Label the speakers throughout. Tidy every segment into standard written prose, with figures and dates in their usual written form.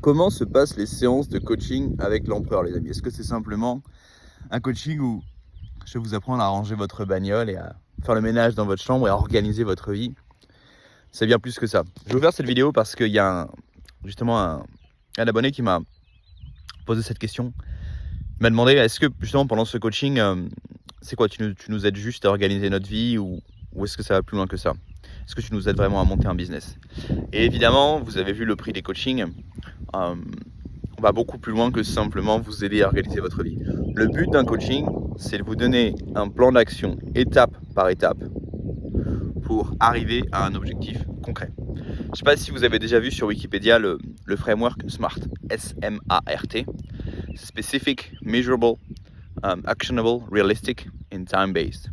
Speaker 1: Comment se passent les séances de coaching avec l'empereur, les amis? Est-ce que c'est simplement un coaching où je vais vous apprendre à ranger votre bagnole et à faire le ménage dans votre chambre et à organiser votre vie? C'est bien plus que ça. Je vais vous faire cette vidéo parce qu'il y a justement un abonné qui m'a posé cette question. Il m'a demandé, est-ce que justement pendant ce coaching, c'est quoi, tu nous aides juste à organiser notre vie ou est-ce que ça va plus loin que ça? Est-ce que tu nous aides vraiment à monter un business? Et évidemment, vous avez vu le prix des coachings. On va beaucoup plus loin que simplement vous aider à organiser votre vie. Le but d'un coaching, c'est de vous donner un plan d'action étape par étape pour arriver à un objectif concret. Je ne sais pas si vous avez déjà vu sur Wikipédia le framework SMART, S-M-A-R-T. Specific, Measurable, Actionable, Realistic and Time-Based.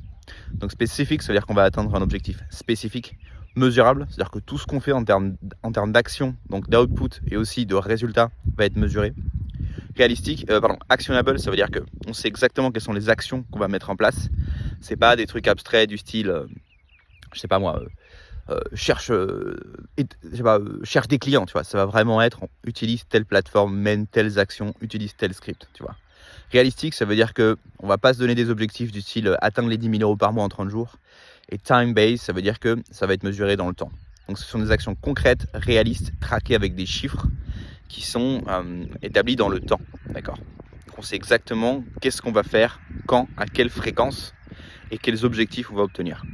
Speaker 1: Donc spécifique, ça veut dire qu'on va atteindre un objectif spécifique. Mesurable, c'est-à-dire que tout ce qu'on fait en termes d'action, donc d'output et aussi de résultats, va être mesuré. Réalistique, actionnable, ça veut dire qu'on sait exactement quelles sont les actions qu'on va mettre en place. C'est pas des trucs abstraits du style, je sais pas moi, cherche des clients, tu vois. Ça va vraiment être, on utilise telle plateforme, mène telles actions, utilise tel script, tu vois. Réalistique, ça veut dire qu'on ne va pas se donner des objectifs du style atteindre les 10 000 € par mois en 30 jours. Et time-based, ça veut dire que ça va être mesuré dans le temps. Donc ce sont des actions concrètes, réalistes, traquées avec des chiffres qui sont établis dans le temps. D'accord. On sait exactement qu'est-ce qu'on va faire, quand, à quelle fréquence et quels objectifs on va obtenir.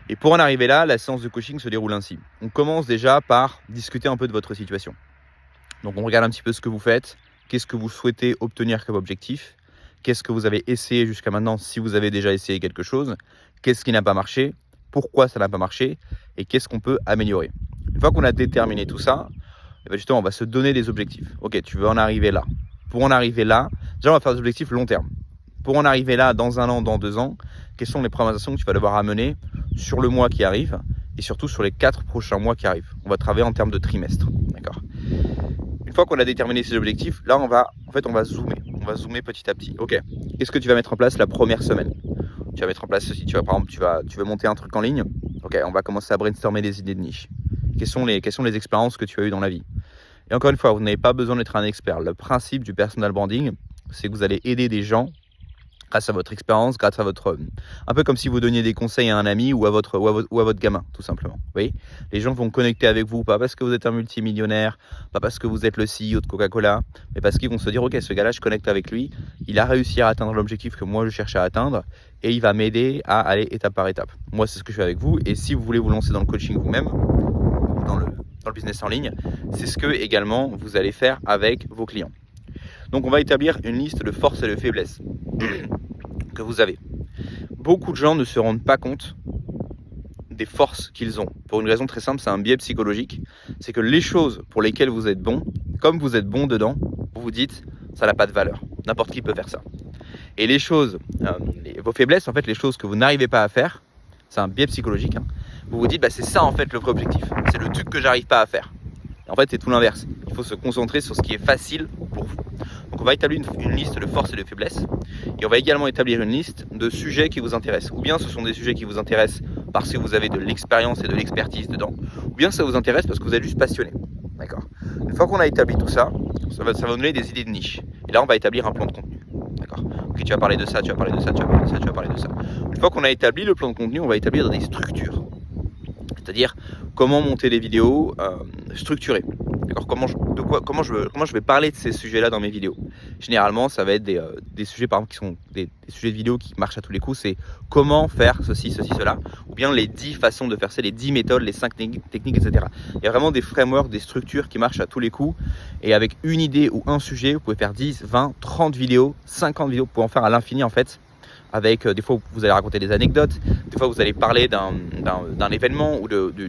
Speaker 1: Et pour en arriver là, la séance de coaching se déroule ainsi. On commence déjà par discuter un peu de votre situation. Donc on regarde un petit peu ce que vous faites, qu'est-ce que vous souhaitez obtenir comme objectif, qu'est-ce que vous avez essayé jusqu'à maintenant si vous avez déjà essayé quelque chose, qu'est-ce qui n'a pas marché, pourquoi ça n'a pas marché et qu'est-ce qu'on peut améliorer. Une fois qu'on a déterminé tout ça, justement on va se donner des objectifs. Ok, tu veux en arriver là. Pour en arriver là, déjà on va faire des objectifs long terme. Pour en arriver là dans 1 an, dans 2 ans, quelles sont les premières actions que tu vas devoir amener sur le mois qui arrive et surtout sur les 4 prochains mois qui arrivent. On va travailler en termes de trimestre. D'accord. Une fois qu'on a déterminé ces objectifs, là on va zoomer. On va zoomer petit à petit. Ok, qu'est-ce que tu vas mettre en place la première semaine? Tu vas mettre en place ceci. Tu vas, par exemple, tu veux monter un truc en ligne. Ok, on va commencer à brainstormer des idées de niche. Quelles sont les expériences que tu as eues dans la vie? Et encore une fois, vous n'avez pas besoin d'être un expert. Le principe du personal branding, c'est que vous allez aider des gens grâce à votre expérience, grâce à votre... Un peu comme si vous donniez des conseils à un ami ou à votre gamin, tout simplement. Vous voyez, les gens vont connecter avec vous, pas parce que vous êtes un multimillionnaire, pas parce que vous êtes le CEO de Coca-Cola, mais parce qu'ils vont se dire, ok, ce gars-là, je connecte avec lui, il a réussi à atteindre l'objectif que moi je cherche à atteindre, et il va m'aider à aller étape par étape. Moi, c'est ce que je fais avec vous, et si vous voulez vous lancer dans le coaching vous-même, dans le business en ligne, c'est ce que également vous allez faire avec vos clients. Donc on va établir une liste de forces et de faiblesses que vous avez. Beaucoup de gens ne se rendent pas compte des forces qu'ils ont. Pour une raison très simple, c'est un biais psychologique. C'est que les choses pour lesquelles vous êtes bon, comme vous êtes bon dedans, vous vous dites, ça n'a pas de valeur. N'importe qui peut faire ça. Et les choses, vos faiblesses, en fait, les choses que vous n'arrivez pas à faire, c'est un biais psychologique. Vous vous dites, c'est ça en fait le vrai objectif. C'est le truc que j'arrive pas à faire. En fait, c'est tout l'inverse. Il faut se concentrer sur ce qui est facile pour vous. Donc, on va établir une liste de forces et de faiblesses. Et on va également établir une liste de sujets qui vous intéressent. Ou bien ce sont des sujets qui vous intéressent parce que vous avez de l'expérience et de l'expertise dedans. Ou bien ça vous intéresse parce que vous êtes juste passionné. D'accord. Une fois qu'on a établi tout ça, ça va nous donner des idées de niche. Et là, on va établir un plan de contenu. D'accord. Ok, tu vas parler de ça, tu vas parler de ça, tu vas parler de ça, tu vas parler de ça. Une fois qu'on a établi le plan de contenu, on va établir des structures. C'est-à-dire comment monter des vidéos structurées. D'accord, comment je vais parler de ces sujets-là dans mes vidéos. Généralement, ça va être des sujets, par exemple, qui sont des sujets de vidéos qui marchent à tous les coups. C'est comment faire ceci, cela. Ou bien les 10 façons de faire ça, les 10 méthodes, les 5 techniques, etc. Il y a vraiment des frameworks, des structures qui marchent à tous les coups. Et avec une idée ou un sujet, vous pouvez faire 10, 20, 30 vidéos, 50 vidéos. Vous pouvez en faire à l'infini, en fait. Avec des fois vous allez raconter des anecdotes, des fois vous allez parler d'un événement ou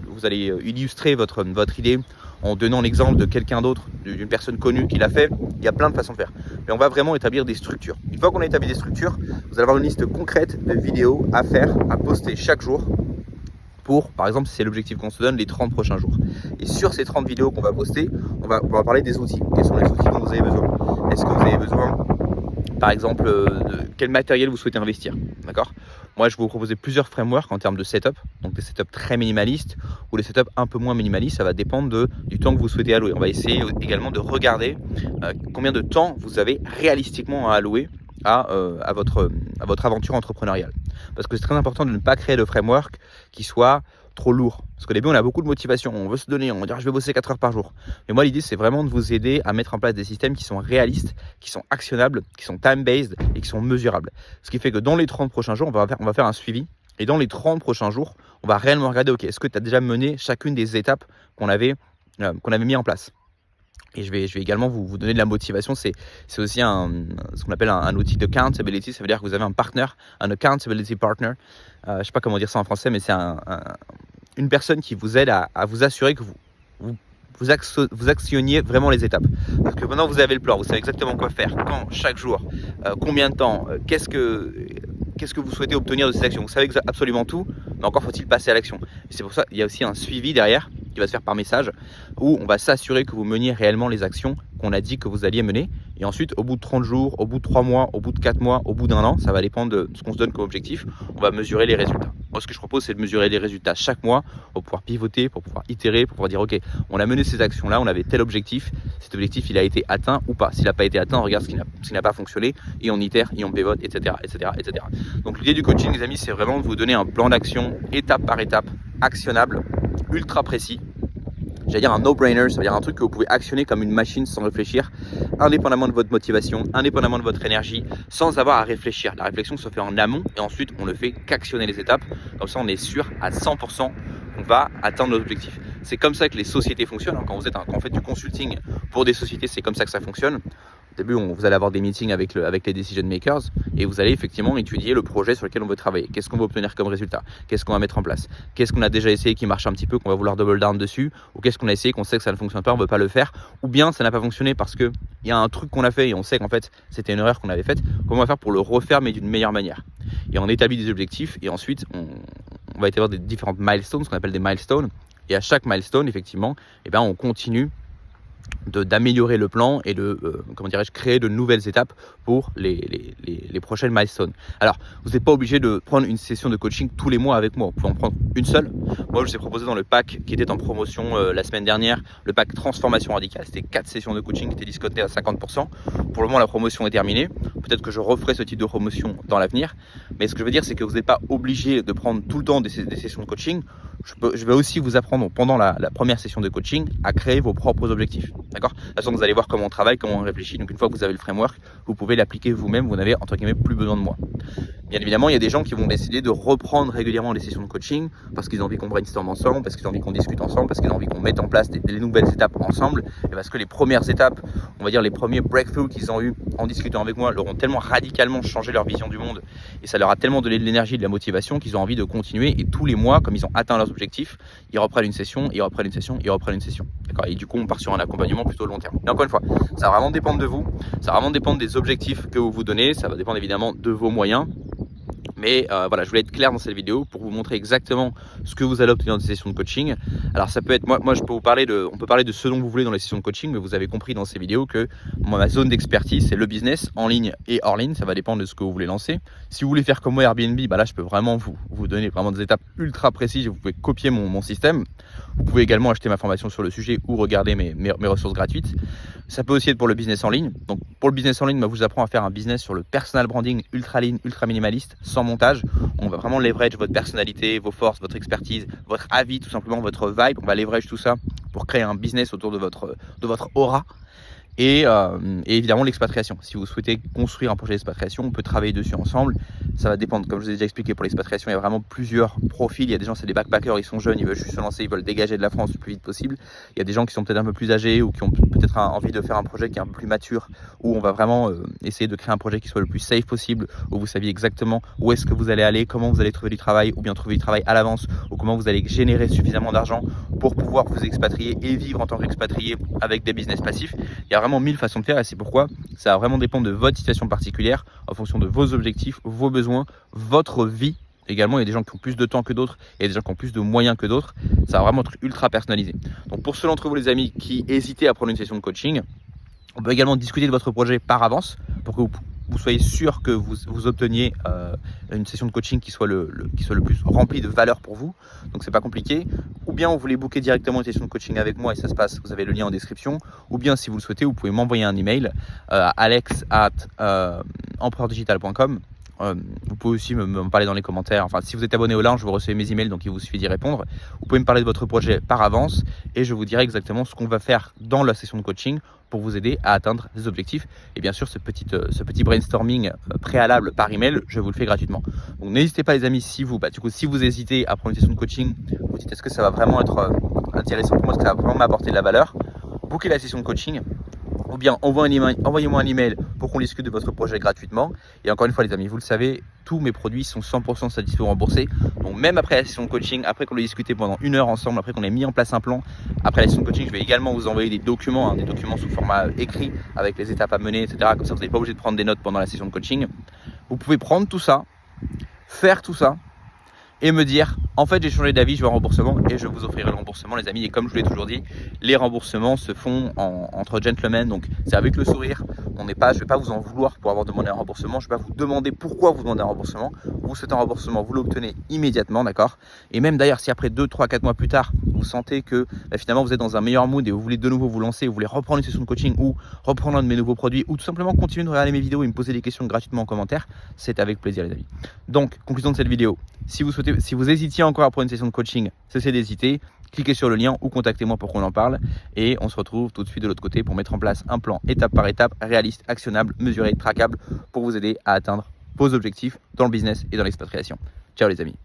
Speaker 1: vous allez illustrer votre idée en donnant l'exemple de quelqu'un d'autre, d'une personne connue qui l'a fait. Il y a plein de façons de faire. Mais on va vraiment établir des structures. Une fois qu'on a établi des structures, vous allez avoir une liste concrète de vidéos à faire, à poster chaque jour pour, par exemple, si c'est l'objectif qu'on se donne, les 30 prochains jours. Et sur ces 30 vidéos qu'on va poster, on va parler des outils. Quels sont les outils dont vous avez besoin? Est-ce que vous avez besoin, par exemple, de quel matériel vous souhaitez investir? D'accord. Moi, je vais vous proposer plusieurs frameworks en termes de setup, donc des setups très minimalistes ou des setups un peu moins minimalistes. Ça va dépendre du temps que vous souhaitez allouer. On va essayer également de regarder combien de temps vous avez réalistiquement à allouer à votre aventure entrepreneuriale. Parce que c'est très important de ne pas créer de framework qui soit trop lourd. Parce qu'au début, on a beaucoup de motivation, on veut se donner, on va dire je vais bosser 4 heures par jour. Mais moi, l'idée, c'est vraiment de vous aider à mettre en place des systèmes qui sont réalistes, qui sont actionnables, qui sont time-based et qui sont mesurables. Ce qui fait que dans les 30 prochains jours, on va faire un suivi. Et dans les 30 prochains jours, on va réellement regarder, ok, est-ce que tu as déjà mené chacune des étapes qu'on avait mis en place. Et je vais également vous donner de la motivation. C'est aussi ce qu'on appelle un outil de accountability. Ça veut dire que vous avez un partenaire, un accountability partner. Je ne sais pas comment dire ça en français, mais c'est une personne qui vous aide à vous assurer que vous actionniez vraiment les étapes. Parce que maintenant vous avez le plan, vous savez exactement quoi faire, quand, chaque jour, combien de temps, qu'est-ce que vous souhaitez obtenir de ces actions. Vous savez absolument tout, mais encore faut-il passer à l'action. Et c'est pour ça qu'il y a aussi un suivi derrière qui va se faire par message, où on va s'assurer que vous meniez réellement les actions qu'on a dit que vous alliez mener. Et ensuite, au bout de 30 jours, au bout de 3 mois, au bout de 4 mois, au bout d'un an, ça va dépendre de ce qu'on se donne comme objectif, on va mesurer les résultats. Moi, ce que je propose, c'est de mesurer les résultats chaque mois pour pouvoir pivoter, pour pouvoir itérer, pour pouvoir dire, ok, on a mené ces actions-là, on avait tel objectif, cet objectif, il a été atteint ou pas. S'il n'a pas été atteint, on regarde ce qui n'a pas fonctionné et on itère et on pivote, etc., etc., etc. Donc, l'idée du coaching, les amis, c'est vraiment de vous donner un plan d'action étape par étape, actionnable, ultra précis. J'allais dire un no-brainer, ça veut dire un truc que vous pouvez actionner comme une machine sans réfléchir, indépendamment de votre motivation, indépendamment de votre énergie, sans avoir à réfléchir. La réflexion se fait en amont et ensuite on ne fait qu'actionner les étapes. Comme ça, on est sûr à 100% qu'on va atteindre nos objectifs. C'est comme ça que les sociétés fonctionnent. Quand vous faites du consulting pour des sociétés, c'est comme ça que ça fonctionne. Au début, vous allez avoir des meetings avec les decision makers et vous allez effectivement étudier le projet sur lequel on veut travailler. Qu'est-ce qu'on va obtenir comme résultat? Qu'est-ce qu'on va mettre en place? Qu'est-ce qu'on a déjà essayé qui marche un petit peu, qu'on va vouloir double down dessus? Ou qu'est-ce qu'on a essayé, qu'on sait que ça ne fonctionne pas, on ne veut pas le faire? Ou bien ça n'a pas fonctionné parce qu'il y a un truc qu'on a fait et on sait qu'en fait c'était une erreur qu'on avait faite. Comment on va faire pour le refaire mais d'une meilleure manière? Et on établit des objectifs et ensuite on va établir des différentes milestones, ce qu'on appelle des milestones. Et à chaque milestone, effectivement, on continue d'améliorer le plan et de créer de nouvelles étapes pour les prochaines milestones. Alors, vous n'êtes pas obligé de prendre une session de coaching tous les mois avec moi. Vous pouvez en prendre une seule. Moi, je vous ai proposé dans le pack qui était en promotion la semaine dernière, le pack Transformation Radicale. C'était 4 sessions de coaching qui étaient discutées à 50%. Pour le moment, la promotion est terminée. Peut-être que je referai ce type de promotion dans l'avenir. Mais ce que je veux dire, c'est que vous n'êtes pas obligé de prendre tout le temps des sessions de coaching. Je vais aussi vous apprendre pendant la première session de coaching à créer vos propres objectifs. D'accord? De toute façon, vous allez voir comment on travaille, comment on réfléchit. Donc, une fois que vous avez le framework, vous pouvez l'appliquer vous-même. Vous n'avez, entre guillemets, plus besoin de moi. Bien évidemment, il y a des gens qui vont décider de reprendre régulièrement les sessions de coaching parce qu'ils ont envie qu'on brainstorm ensemble, parce qu'ils ont envie qu'on discute ensemble, parce qu'ils ont envie qu'on mette en place des nouvelles étapes ensemble. Et parce que les premières étapes, on va dire les premiers breakthroughs qu'ils ont eu en discutant avec moi, leur ont tellement radicalement changé leur vision du monde et ça leur a tellement donné de l'énergie et de la motivation qu'ils ont envie de continuer. Et tous les mois, comme ils ont atteint leurs objectifs, ils reprennent une session, ils reprennent une session, ils reprennent une session. D'accord? Et du coup, on part sur un accompagnement plutôt long terme. Et encore une fois, ça va vraiment dépendre de vous, ça va vraiment dépendre des objectifs que vous vous donnez, ça va dépendre évidemment de vos moyens. Mais voilà, je voulais être clair dans cette vidéo pour vous montrer exactement ce que vous allez obtenir dans des sessions de coaching. Alors ça peut être, moi je peux vous parler on peut parler de ce dont vous voulez dans les sessions de coaching, mais vous avez compris dans ces vidéos que ma zone d'expertise c'est le business en ligne et hors ligne. Ça va dépendre de ce que vous voulez lancer. Si vous voulez faire comme moi Airbnb, là je peux vraiment vous donner vraiment des étapes ultra précises et vous pouvez copier mon système. Vous pouvez également acheter ma formation sur le sujet ou regarder mes ressources gratuites. Ça peut aussi être pour le business en ligne. Donc pour le business en ligne, je vous apprends à faire un business sur le personal branding ultra lean, ultra minimaliste, sans montage. On va vraiment leverage votre personnalité, vos forces, votre expertise, votre avis, tout simplement votre vibe. On va leverage tout ça pour créer un business autour de votre aura. Et évidemment l'expatriation. Si vous souhaitez construire un projet d'expatriation, on peut travailler dessus ensemble. Ça va dépendre, comme je vous ai déjà expliqué, pour l'expatriation, il y a vraiment plusieurs profils. Il y a des gens, c'est des backpackers, ils sont jeunes, ils veulent juste se lancer, ils veulent dégager de la France le plus vite possible. Il y a des gens qui sont peut-être un peu plus âgés ou qui ont peut-être envie de faire un projet qui est un peu plus mature, où on va vraiment essayer de créer un projet qui soit le plus safe possible, où vous saviez exactement où est-ce que vous allez aller, comment vous allez trouver du travail, ou bien trouver du travail à l'avance, ou comment vous allez générer suffisamment d'argent pour pouvoir vous expatrier et vivre en tant qu'expatrié avec des business passifs. Il y a vraiment 1000 façons de faire et c'est pourquoi ça va vraiment dépendre de votre situation particulière en fonction de vos objectifs, vos besoins, votre vie. Également, il y a des gens qui ont plus de temps que d'autres, il y a des gens qui ont plus de moyens que d'autres. Ça va vraiment être ultra personnalisé. Donc pour ceux d'entre vous les amis qui hésitez à prendre une session de coaching, on peut également discuter de votre projet par avance pour que vous vous soyez sûr que vous obteniez une session de coaching qui soit le plus rempli de valeur pour vous. Donc c'est pas compliqué. Ou bien vous voulez booker directement une session de coaching avec moi et ça se passe, vous avez le lien en description. Ou bien si vous le souhaitez, vous pouvez m'envoyer un email à alex@empreurdigital.com. Vous pouvez aussi me parler dans les commentaires. Enfin, si vous êtes abonné au lounge, vous recevez mes emails, donc il vous suffit d'y répondre. Vous pouvez me parler de votre projet par avance et je vous dirai exactement ce qu'on va faire dans la session de coaching pour vous aider à atteindre des objectifs. Et bien sûr, ce petit brainstorming préalable par email, je vous le fais gratuitement. Donc n'hésitez pas les amis, si vous hésitez à prendre une session de coaching, vous dites est-ce que ça va vraiment être intéressant pour moi, est-ce que ça va vraiment m'apporter de la valeur, bookez la session de coaching. Ou bien envoyez-moi un email pour qu'on discute de votre projet gratuitement. Et encore une fois les amis, vous le savez, tous mes produits sont 100% satisfaits ou remboursés. Donc même après la session de coaching, après qu'on ait discuté pendant 1 heure ensemble, après qu'on ait mis en place un plan, après la session de coaching, je vais également vous envoyer des documents sous format écrit avec les étapes à mener, etc. Comme ça vous n'êtes pas obligé de prendre des notes pendant la session de coaching. Vous pouvez prendre tout ça, faire tout ça, et me dire en fait j'ai changé d'avis, je veux un remboursement et je vous offrirai le remboursement les amis. Et comme je vous l'ai toujours dit, les remboursements se font entre gentlemen, donc c'est avec le sourire. Je ne vais pas vous en vouloir pour avoir demandé un remboursement, je ne vais pas vous demander pourquoi vous demandez un remboursement. Vous souhaitez un remboursement, vous l'obtenez immédiatement, d'accord. Et même d'ailleurs si après 2, 3, 4 mois plus tard vous sentez que finalement vous êtes dans un meilleur mood et vous voulez de nouveau vous lancer, vous voulez reprendre une session de coaching ou reprendre un de mes nouveaux produits ou tout simplement continuer de regarder mes vidéos et me poser des questions gratuitement en commentaire, c'est avec plaisir les amis. Donc conclusion de cette vidéo, si vous hésitiez encore à prendre une session de coaching, cessez d'hésiter, cliquez sur le lien ou contactez-moi pour qu'on en parle et on se retrouve tout de suite de l'autre côté pour mettre en place un plan étape par étape, réaliste, actionnable, mesuré, traquable pour vous aider à atteindre vos objectifs dans le business et dans l'expatriation. Ciao les amis.